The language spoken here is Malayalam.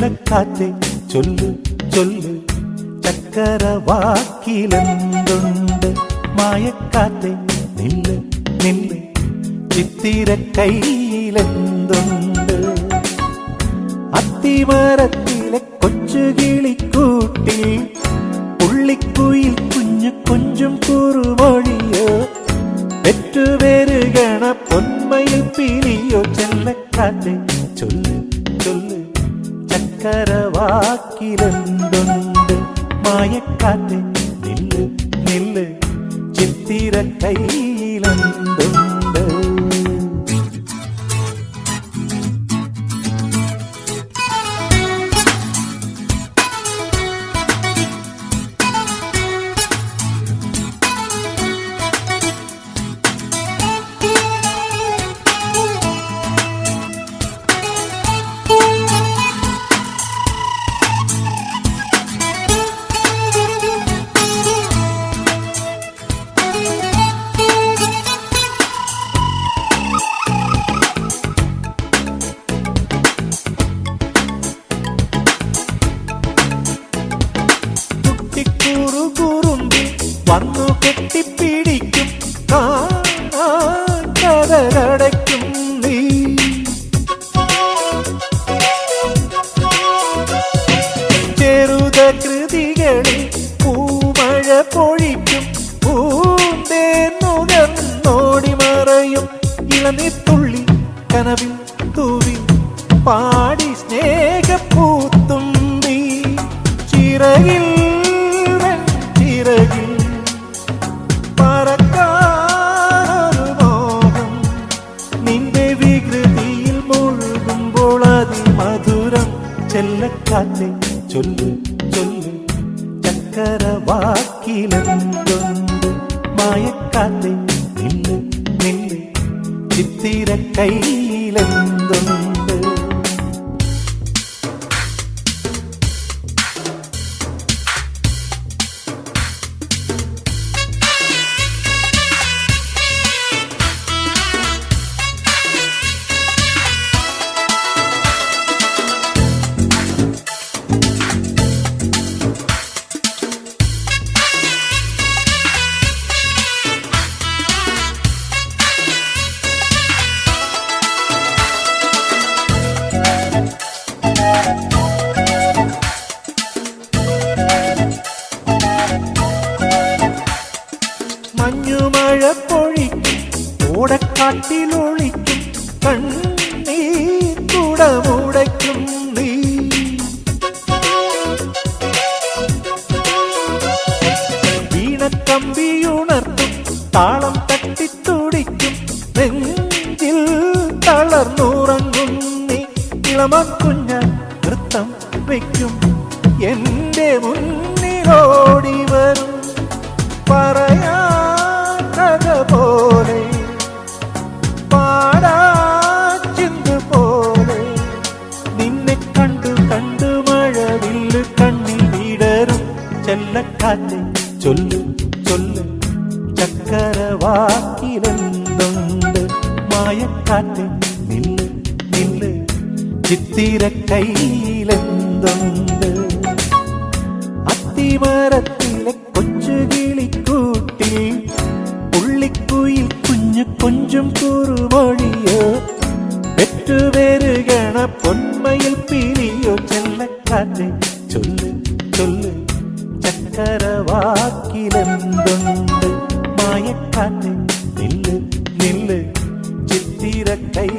ചെല്ലക്കാറ്റെ ചൊല്ലു ചൊല്ലു ചക്കര വാക്കിലെന്തുണ്ട് മായക്കാറ്റെ നില്ല് നില്ല് ചിത്തിര കയ്യിലെന്തുണ്ട് അത്തിമരത്തിലെ കൊച്ചുകിളിക്കൂട്ടിൽ പുള്ളിക്കുയിൽ കുഞ്ഞു കൊഞ്ചും കുറുമൊഴിയോ പെറ്റുപെരുകണ പൊന്മയിൽ പീലിയോ ചെല്ലക്കാറ്റെ ചൊല്ലു ചൊല്ലു ചക്കര വാക്കിലെന്തുണ്ട് മായക്കാറ്റെ നില്ല് നില്ല് ചിത്തിര കയ്യിലെന്തുണ്ട് വന്നു കെട്ടിപ്പിടിക്കും കടകടയ്ക്കും നീ ചെറുത കൃതികളിൽ പൂമഴ പൊഴിക്കും പൂന്തേന്നുകർന്നോടി മറയും ഇളനീർത്തുള്ളി കനവിൽ തൂവി പാടി സ്നേഹപ്പൂത്തുമ്പി ചിറകിൽ ചിറകിൽ ചെല്ലക്കാറ്റെ ചൊല്ലു ചൊല്ലു ചക്കര വാക്കിലെന്തുണ്ട് മായക്കാറ്റെ നില്ല് നില്ല് ചിത്തിര കയ്യിലെന്തുണ്ട് മഞ്ഞുമഴ പൊഴിക്കും ഓടക്കാട്ടിലൊളിക്കും കണ്ണീർ കുടമുടയ്ക്കും നീ വീണക്കമ്പിയുണർത്തും താളം തട്ടിത്തുടിക്കും നെഞ്ചിൽ തളർന്നുറങ്ങും നീ ഇളമക്കുഞ്ഞ നൃത്തം വയ്ക്കും എന്റെ മുന്നിലോടി വരും പറയാ പോലെ പാടാ ചിന്തു പോലെ നിന്നെ കണ്ടു കണ്ടു മഴവില്ല് കണ്ണിൽ വിടരും ചെല്ലക്കാറ്റെ ചൊല്ലു ചൊല്ലു ചക്കര വാക്കിലെന്തുണ്ട് മായക്കാറ്റെ നില്ല് നില്ല് ചിത്തിര കയ്യിലെന്തുണ്ട് അത്തിമരത്തിലെ കൊച്ചുകിളിക്കൂട്ടിൽ പുള്ളിക്കുയിൽ കുഞ്ഞു കൊഞ്ചും കുറുമൊഴിയോ പെറ്റുപെരുകണ പൊന്മയിൽ പീലിയോ ചെല്ലക്കാറ്റെ ചൊല്ലു ചൊല്ലു ചക്കര വാക്കിലെന്തുണ്ട് മായക്കാറ്റെ നില്ല് നില്ല് ചിത്തിര കൈ